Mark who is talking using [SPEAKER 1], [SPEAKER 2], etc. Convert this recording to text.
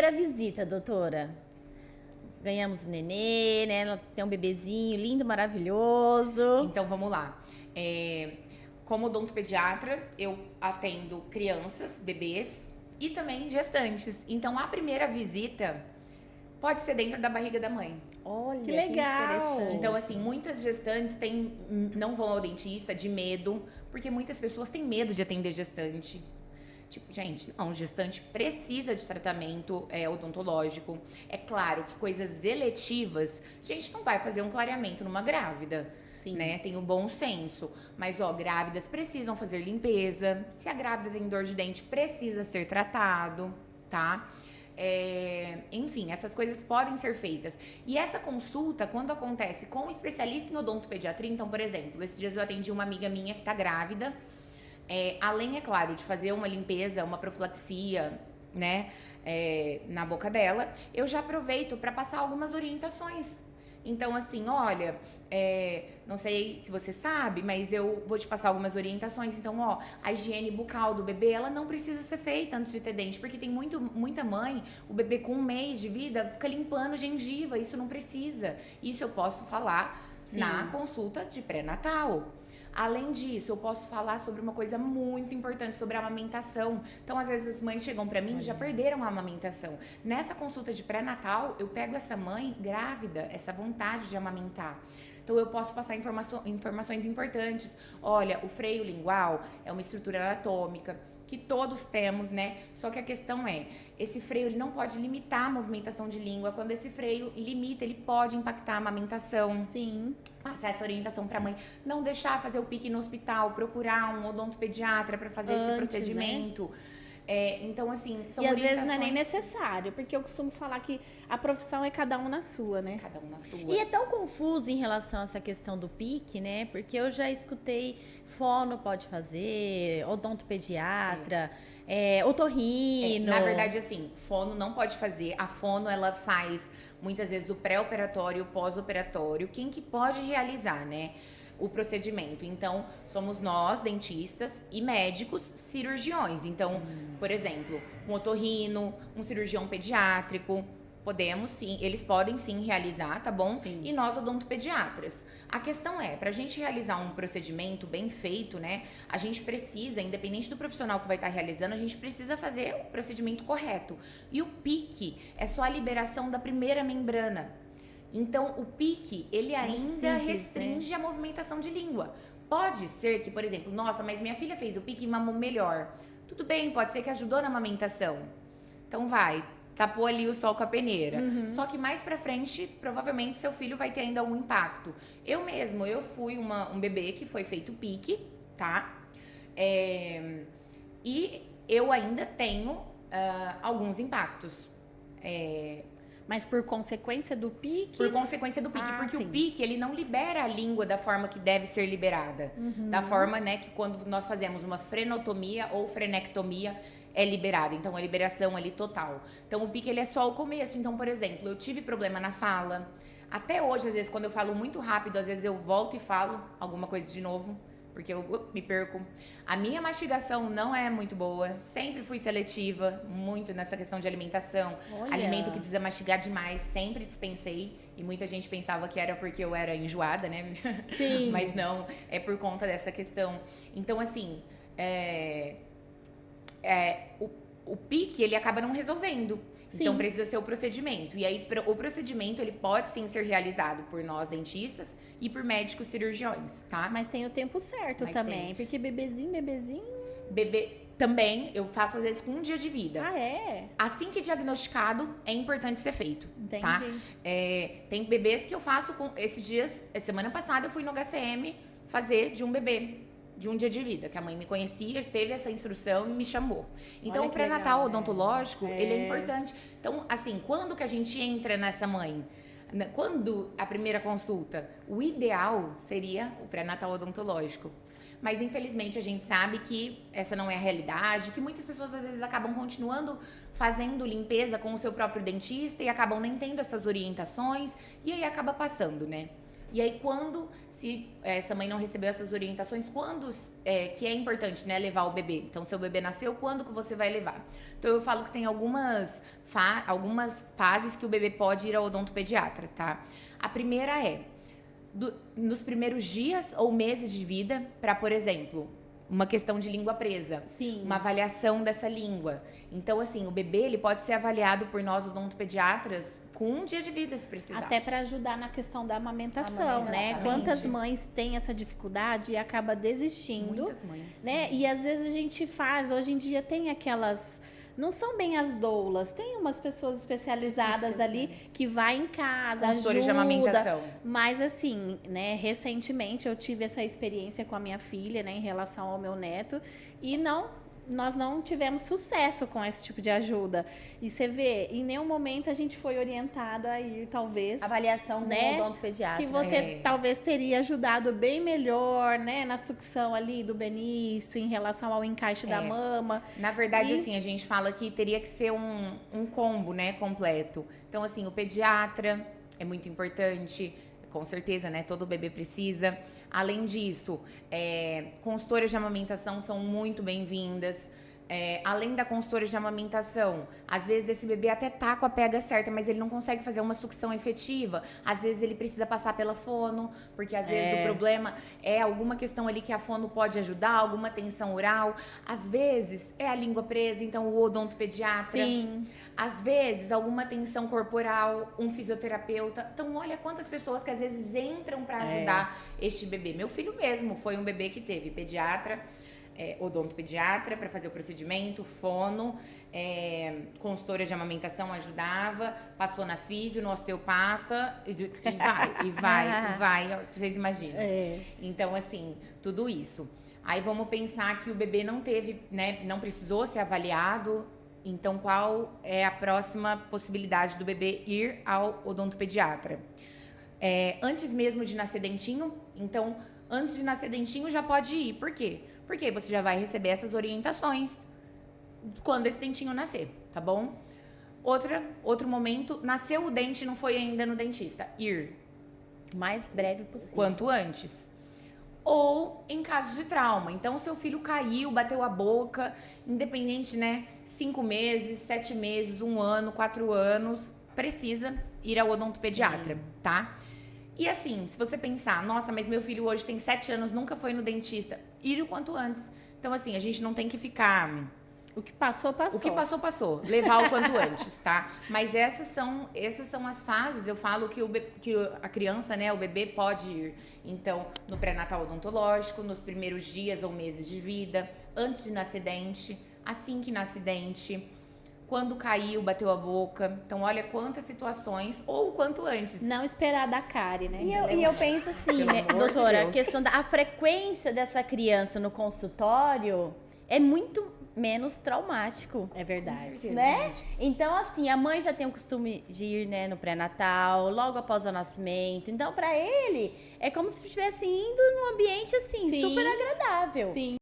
[SPEAKER 1] primeira visita, doutora? Ganhamos o nenê, né? Ela tem um bebezinho lindo, maravilhoso.
[SPEAKER 2] Então, vamos lá. Como odontopediatra, eu atendo crianças, bebês e também gestantes. Então, a primeira visita pode ser dentro da barriga da mãe.
[SPEAKER 1] Olha,
[SPEAKER 3] que legal.
[SPEAKER 1] interessante.
[SPEAKER 2] Então, assim, muitas gestantes não vão ao dentista de medo, porque muitas pessoas têm medo de atender gestante. Tipo, gente, não, gestante precisa de tratamento odontológico. É claro que coisas eletivas, a gente não vai fazer um clareamento numa grávida.
[SPEAKER 1] Sim.
[SPEAKER 2] Né? Tem o bom senso. Mas, ó, grávidas precisam fazer limpeza. Se a grávida tem dor de dente, precisa ser tratado, tá? Enfim, essas coisas podem ser feitas. E essa consulta, quando acontece com um especialista em odontopediatria, então, por exemplo, esses dias eu atendi uma amiga minha que tá grávida. Além, é claro, de fazer uma limpeza, uma profilaxia, né, na boca dela, eu já aproveito para passar algumas orientações. Então, assim, olha, não sei se você sabe, mas eu vou te passar algumas orientações. Então, ó, a higiene bucal do bebê, ela não precisa ser feita antes de ter dente, porque tem muita mãe, o bebê com 1 mês de vida, fica limpando gengiva, isso não precisa. Isso eu posso falar na consulta de pré-natal. Além disso, eu posso falar sobre uma coisa muito importante, sobre a amamentação. Então, às vezes, as mães chegam pra mim e já perderam a amamentação. Nessa consulta de pré-natal, eu pego essa mãe grávida, essa vontade de amamentar. Então, eu posso passar informações importantes. Olha, o freio lingual é uma estrutura anatômica que todos temos, né? Só que a questão esse freio ele não pode limitar a movimentação de língua. Quando esse freio limita, ele pode impactar a amamentação.
[SPEAKER 1] Sim.
[SPEAKER 2] Passar essa orientação para a mãe, não deixar fazer o pique no hospital, procurar um odontopediatra para fazer esse procedimento. Né? Então, assim, são
[SPEAKER 3] orientações. E às
[SPEAKER 2] orientações...
[SPEAKER 3] vezes não é nem necessário, porque eu costumo falar que a profissão é cada um na sua, né?
[SPEAKER 2] Cada um na sua.
[SPEAKER 1] E é tão confuso em relação a essa questão do pique, né? Porque eu já escutei fono pode fazer, odontopediatra, otorrino.
[SPEAKER 2] Na verdade, assim, fono não pode fazer. A fono, ela faz muitas vezes o pré-operatório e o pós-operatório. Quem que pode realizar, né? O procedimento. Então, somos nós, dentistas e médicos cirurgiões. Então, por exemplo, um otorrino, um cirurgião pediátrico, podemos sim, eles podem sim realizar, tá bom?
[SPEAKER 1] Sim.
[SPEAKER 2] E nós odontopediatras. A questão pra gente realizar um procedimento bem feito, né? A gente precisa, independente do profissional que vai estar realizando, a gente precisa fazer o procedimento correto. E o PIC é só a liberação da primeira membrana. Então, o PIC, ele ainda restringe a movimentação de língua. Pode ser que, por exemplo, nossa, mas minha filha fez o PIC e mamou melhor. Tudo bem, pode ser que ajudou na amamentação. Então, tapou ali o sol com a peneira. Só que mais pra frente, provavelmente, seu filho vai ter ainda algum impacto. Eu fui um bebê que foi feito PIC, tá? E eu ainda tenho alguns impactos.
[SPEAKER 3] Mas por consequência do pique?
[SPEAKER 2] Por consequência do pique, porque
[SPEAKER 3] sim.
[SPEAKER 2] o pique, ele não libera a língua da forma que deve ser liberada. Da forma, né, que quando nós fazemos uma frenotomia ou frenectomia, é liberada. Então, a liberação ali total. Então, o pique, ele é só o começo. Então, por exemplo, eu tive problema na fala. Até hoje, às vezes, quando eu falo muito rápido, às vezes eu volto e falo alguma coisa de novo, porque eu me perco. A minha mastigação não é muito boa. Sempre fui seletiva, muito nessa questão de alimentação.
[SPEAKER 1] Olha.
[SPEAKER 2] Alimento que precisa mastigar demais, sempre dispensei. E muita gente pensava que era porque eu era enjoada, né?
[SPEAKER 1] Sim.
[SPEAKER 2] Mas não, é por conta dessa questão. Então, assim, o pique, ele acaba não resolvendo.
[SPEAKER 1] Sim.
[SPEAKER 2] Então, precisa ser o procedimento. E aí, o procedimento, ele pode sim ser realizado por nós, dentistas, e por médicos cirurgiões, tá?
[SPEAKER 3] Mas tem o tempo certo
[SPEAKER 2] Mas
[SPEAKER 3] também,
[SPEAKER 2] tem.
[SPEAKER 3] porque bebezinho...
[SPEAKER 2] Bebê também, eu faço às vezes com 1 dia de vida.
[SPEAKER 3] Ah, é?
[SPEAKER 2] Assim que diagnosticado, é importante ser feito,
[SPEAKER 3] Entendi.
[SPEAKER 2] tá? Tem bebês que eu faço com... Esses dias, semana passada, eu fui no HCM fazer de um bebê, de 1 dia de vida, que a mãe me conhecia, teve essa instrução e me chamou. Então,
[SPEAKER 3] Olha
[SPEAKER 2] o
[SPEAKER 3] que
[SPEAKER 2] pré-natal
[SPEAKER 3] legal,
[SPEAKER 2] odontológico, ele é importante. Então, assim, quando que a gente entra nessa mãe? Quando a primeira consulta? O ideal seria o pré-natal odontológico. Mas, infelizmente, a gente sabe que essa não é a realidade, que muitas pessoas, às vezes, acabam continuando fazendo limpeza com o seu próprio dentista e acabam nem tendo essas orientações, e aí acaba passando, né? E aí, quando, se essa mãe não recebeu essas orientações, quando que é importante, né, levar o bebê? Então, seu bebê nasceu, quando que você vai levar? Então, eu falo que tem algumas fases que o bebê pode ir ao odontopediatra, tá? A primeira nos primeiros dias ou meses de vida, para, por exemplo, uma questão de língua presa.
[SPEAKER 3] Sim.
[SPEAKER 2] Uma avaliação dessa língua. Então, assim, o bebê, ele pode ser avaliado por nós odontopediatras com 1 dia de vida, se precisar.
[SPEAKER 3] Até para ajudar na questão da amamentação, né?
[SPEAKER 2] Exatamente.
[SPEAKER 3] Quantas mães têm essa dificuldade e acaba desistindo,
[SPEAKER 2] Muitas mães.
[SPEAKER 3] né? E às vezes a gente faz, hoje em dia tem aquelas, não são bem as doulas, tem umas pessoas especializadas ali que vai em casa,
[SPEAKER 2] Consultores de
[SPEAKER 3] ajuda.
[SPEAKER 2] amamentação.
[SPEAKER 3] Mas assim, né, recentemente eu tive essa experiência com a minha filha, né, em relação ao meu neto, e nós não tivemos sucesso com esse tipo de ajuda. E você vê, em nenhum momento a gente foi orientado a ir, talvez,
[SPEAKER 1] Avaliação com
[SPEAKER 3] né,
[SPEAKER 1] o odontopediatra.
[SPEAKER 3] que você talvez teria ajudado bem melhor, né, na sucção ali do benício, em relação ao encaixe da mama.
[SPEAKER 2] Na verdade,
[SPEAKER 3] E-
[SPEAKER 2] assim, a gente fala que teria que ser um combo, né, completo. Então, assim, o pediatra é muito importante, com certeza, né, todo bebê precisa. Além disso, consultoras de amamentação são muito bem-vindas. Além da consultora de amamentação, às vezes esse bebê até tá com a pega certa, mas ele não consegue fazer uma sucção efetiva. Às vezes ele precisa passar pela fono, porque às vezes o problema é alguma questão ali que a fono pode ajudar, alguma tensão oral. Às vezes é a língua presa, então o odontopediatra.
[SPEAKER 3] Sim.
[SPEAKER 2] Às vezes, alguma tensão corporal, um fisioterapeuta. Então, olha quantas pessoas que às vezes entram para ajudar este bebê. Meu filho mesmo foi um bebê que teve pediatra, odontopediatra para fazer o procedimento, fono, consultora de amamentação ajudava, passou na físio, no osteopata, e vai, vocês imaginam. Então, assim, tudo isso. Aí vamos pensar que o bebê não teve, né, não precisou ser avaliado. Então, qual é a próxima possibilidade do bebê ir ao odontopediatra? Antes mesmo de nascer dentinho, então, antes de nascer dentinho já pode ir. Por quê? Porque você já vai receber essas orientações quando esse dentinho nascer, tá bom? Outro momento, nasceu o dente e não foi ainda no dentista. Ir
[SPEAKER 1] O mais breve possível.
[SPEAKER 2] quanto antes. Ou em casos de trauma. Então, seu filho caiu, bateu a boca, independente, né? 5 meses, 7 meses, 1 ano, 4 anos, precisa ir ao odontopediatra, tá? E assim, se você pensar, nossa, mas meu filho hoje tem 7 anos, nunca foi no dentista, ir o quanto antes. Então, assim, a gente não tem que ficar...
[SPEAKER 3] O que passou, passou.
[SPEAKER 2] O que passou, passou. Levar o quanto antes, tá? Mas essas são as fases. Eu falo que a criança, né, o bebê pode ir. Então, no pré-natal odontológico, nos primeiros dias ou meses de vida, antes de nascer dente, assim que nasce dente, quando caiu, bateu a boca. Então, olha quantas situações, ou o quanto antes.
[SPEAKER 3] Não esperar da cárie, né?
[SPEAKER 1] E eu penso assim,
[SPEAKER 2] Pelo
[SPEAKER 1] né,
[SPEAKER 2] amor de
[SPEAKER 1] doutora, a
[SPEAKER 2] Deus.
[SPEAKER 1] questão a frequência dessa criança no consultório é muito menos traumático.
[SPEAKER 3] É verdade.
[SPEAKER 2] Com certeza,
[SPEAKER 1] Né?
[SPEAKER 2] gente.
[SPEAKER 1] Então, assim, a mãe já tem o costume de ir, né, no pré-natal, logo após o nascimento. Então, pra ele, é como se estivesse indo num ambiente, assim,
[SPEAKER 3] Sim.
[SPEAKER 1] super agradável.
[SPEAKER 3] Sim.